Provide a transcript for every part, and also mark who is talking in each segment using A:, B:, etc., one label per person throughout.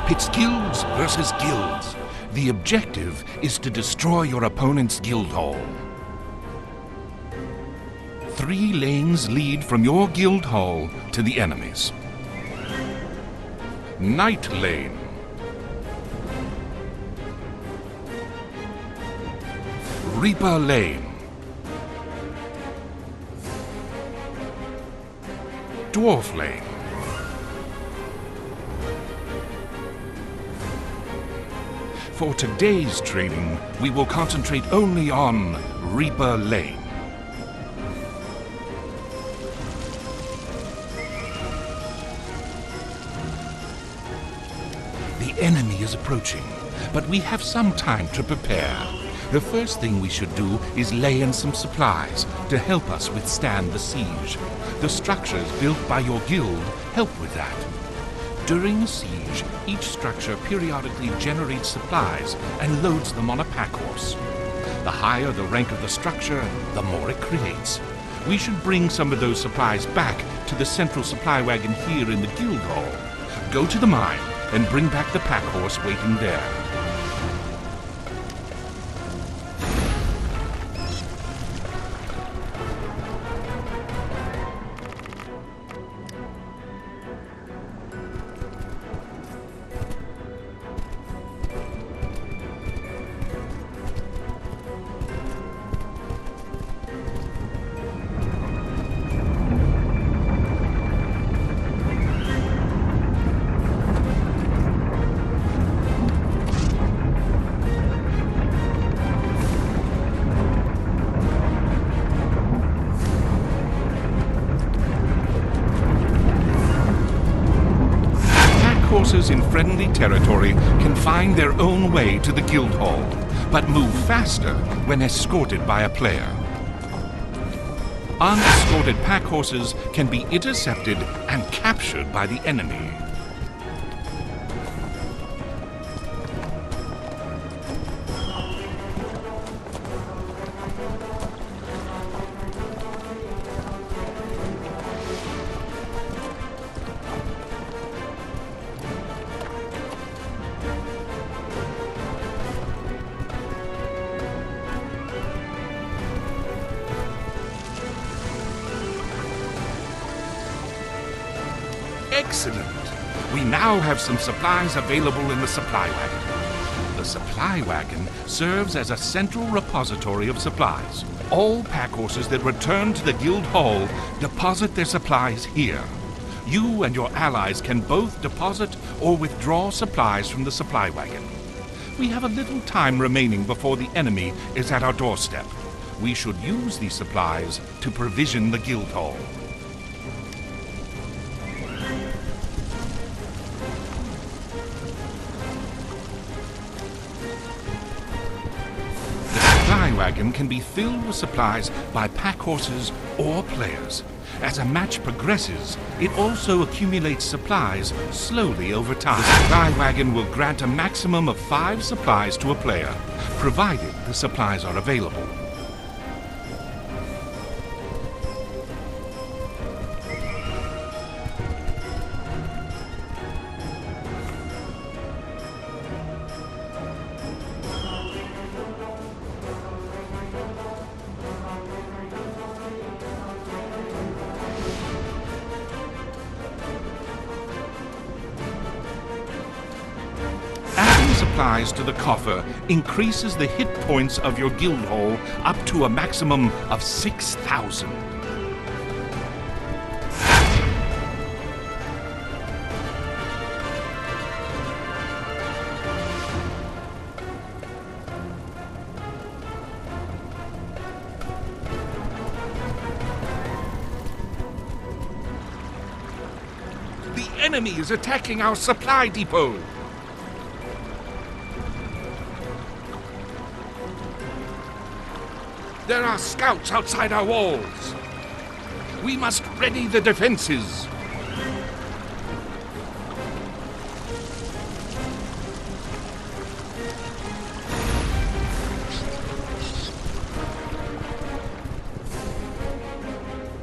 A: pits guilds versus guilds. The objective is to destroy your opponent's guild hall. 3 lanes lead from your guild hall to the enemy's. Night Lane. Reaper Lane. Dwarf Lane. For today's training, we will concentrate only on Reaper Lane. The enemy is approaching, but we have some time to prepare. The first thing we should do is lay in some supplies to help us withstand the siege. The structures built by your guild help with that. During a siege, each structure periodically generates supplies and loads them on a pack horse. The higher the rank of the structure, the more it creates. We should bring some of those supplies back to the central supply wagon here in the guild hall. Go to the mine and bring back the pack horse waiting there. Horses in friendly territory can find their own way to the guild hall, but move faster when escorted by a player. Unescorted pack horses can be intercepted and captured by the enemy. Excellent! We now have some supplies available in the supply wagon. The supply wagon serves as a central repository of supplies. All pack horses that return to the guild hall deposit their supplies here. You and your allies can both deposit or withdraw supplies from the supply wagon. We have a little time remaining before the enemy is at our doorstep. We should use these supplies to provision the guild hall. The wagon can be filled with supplies by pack horses or players. As a match progresses, it also accumulates supplies slowly over time. The supply wagon will grant a maximum of 5 supplies to a player, provided the supplies are available. Supplies to the coffer increases the hit points of your guild hall up to a maximum of 6,000. The enemy is attacking our supply depot. There are scouts outside our walls. We must ready the defenses.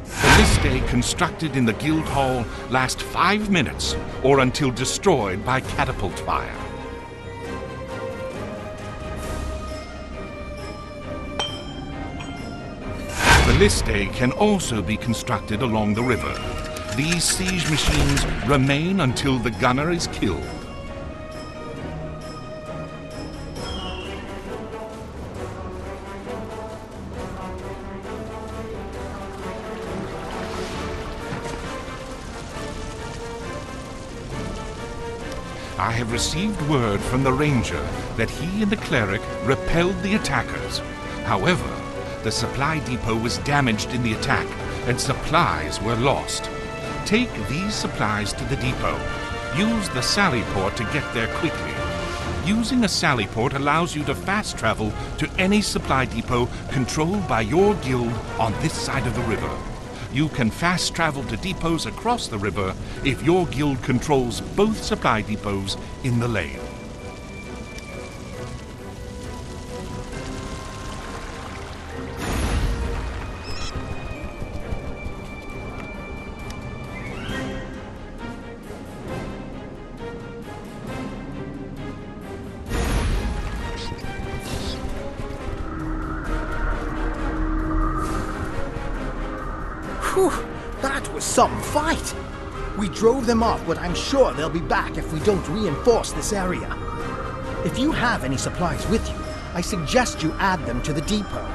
A: The list stay constructed in the guild hall last 5 minutes or until destroyed by catapult fire. Ballistae can also be constructed along the river. These siege machines remain until the gunner is killed. I have received word from the ranger that he and the cleric repelled the attackers. However, the supply depot was damaged in the attack and supplies were lost. Take these supplies to the depot. Use the sally port to get there quickly. Using a sally port allows you to fast travel to any supply depot controlled by your guild on this side of the river. You can fast travel to depots across the river if your guild controls both supply depots in the lane.
B: Whew, that was some fight! We drove them off, but I'm sure they'll be back if we don't reinforce this area. If you have any supplies with you, I suggest you add them to the depot.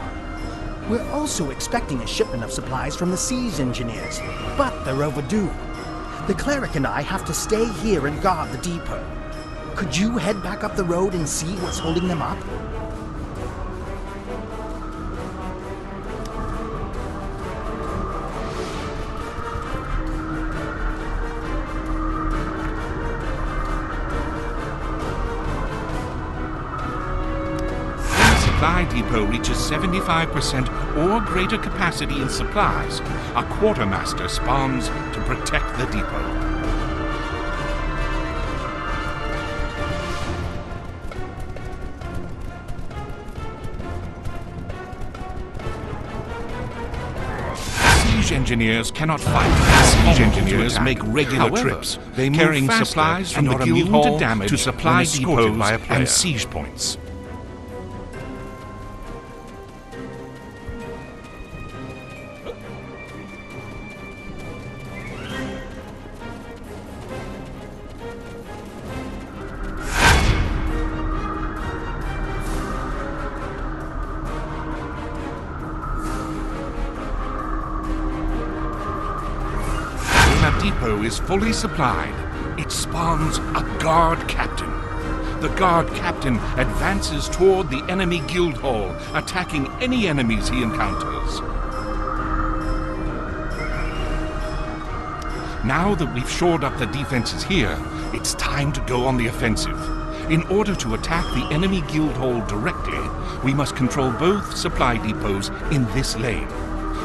B: We're also expecting a shipment of supplies from the siege engineers, but they're overdue. The cleric and I have to stay here and guard the depot. Could you head back up the road and see what's holding them up?
A: Supply depot reaches 75% or greater capacity in supplies, a quartermaster spawns to protect the depot. Siege engineers cannot fight. Siege engineers make regular trips. They carrying supplies from the guild hall to damage to supply depots and siege points. Depot is fully supplied. It spawns a guard captain. The guard captain advances toward the enemy guild hall, attacking any enemies he encounters. Now that we've shored up the defenses here, it's time to go on the offensive. In order to attack the enemy guild hall directly, we must control both supply depots in this lane.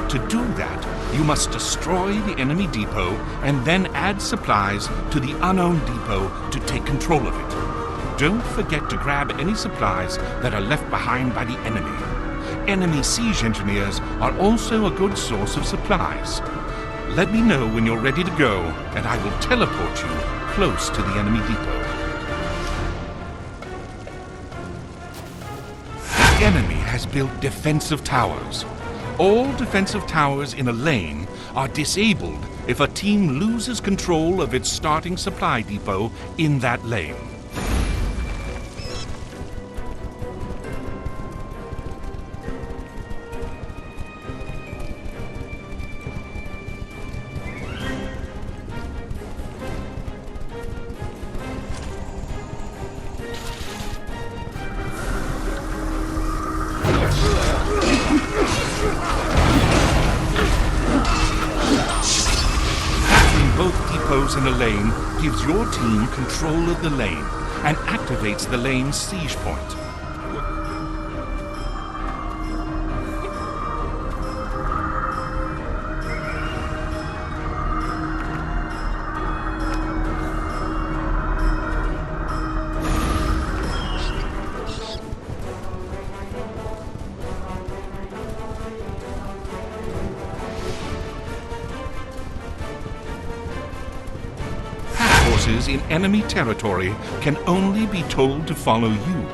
A: To do that, you must destroy the enemy depot and then add supplies to the unknown depot to take control of it. Don't forget to grab any supplies that are left behind by the enemy. Enemy siege engineers are also a good source of supplies. Let me know when you're ready to go, and I will teleport you close to the enemy depot. The enemy has built defensive towers. All defensive towers in a lane are disabled if a team loses control of its starting supply depot in that lane. Both depots in a lane gives your team control of the lane and activates the lane's siege point. forces in enemy territory can only be told to follow you.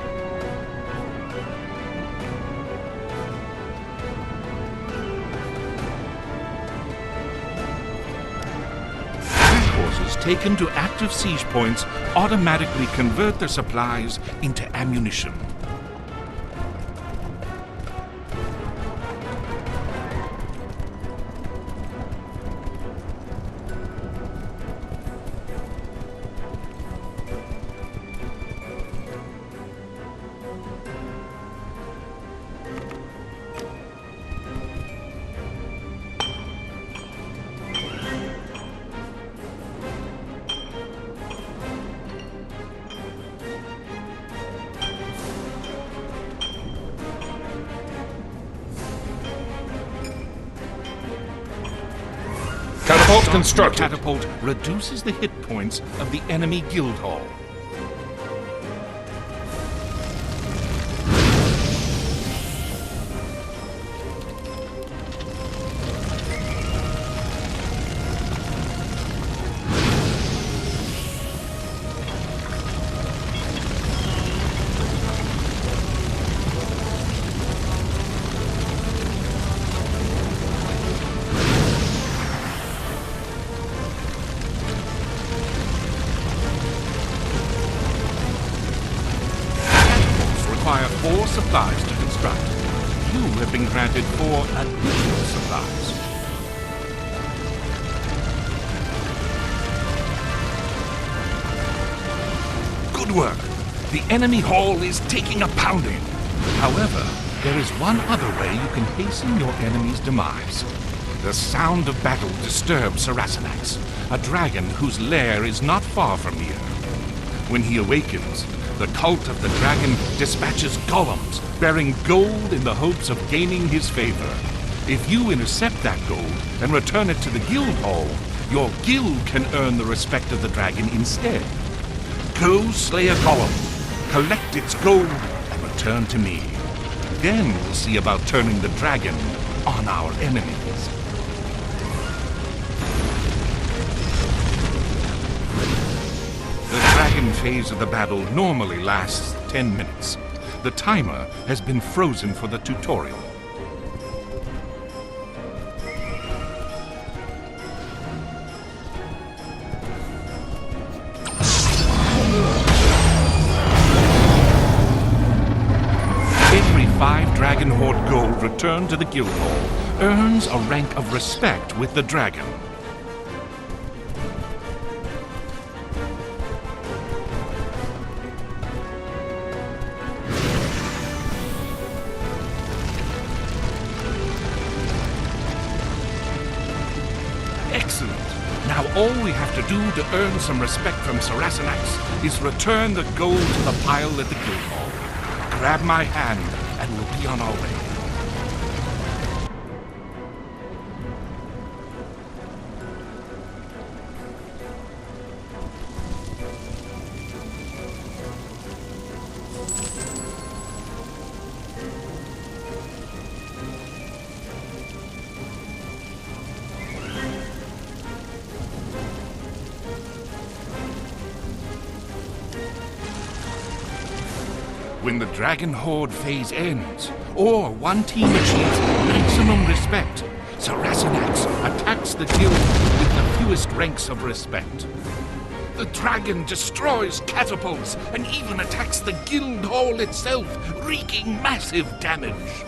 A: Forces taken to active siege points automatically convert their supplies into ammunition.
C: Catapult constructed.
A: Catapult reduces the hit points of the enemy guild hall. Require 4 supplies to construct. You have been granted 4 additional supplies. Good work. The enemy hall is taking a pounding. However, there is one other way you can hasten your enemy's demise. The sound of battle disturbs Saracinax, a dragon whose lair is not far from here. When he awakens, the cult of the dragon dispatches golems bearing gold in the hopes of gaining his favor. If you intercept that gold and return it to the guild hall, your guild can earn the respect of the dragon instead. Go slay a golem, collect its gold, and return to me. Then we'll see about turning the dragon on our enemies. The dragon phase of the battle normally lasts 10 minutes. The timer has been frozen for the tutorial. Every 5 Dragon Horde gold returned to the guild hall earns a rank of respect with the dragon. Excellent. Now all we have to do to earn some respect from Saracinax is return the gold to the pile at the guild hall. Grab my hand and we'll be on our way. When the Dragon Horde phase ends, or one team achieves maximum respect, Saracinax attacks the guild with the fewest ranks of respect. The dragon destroys catapults and even attacks the guild hall itself, wreaking massive damage.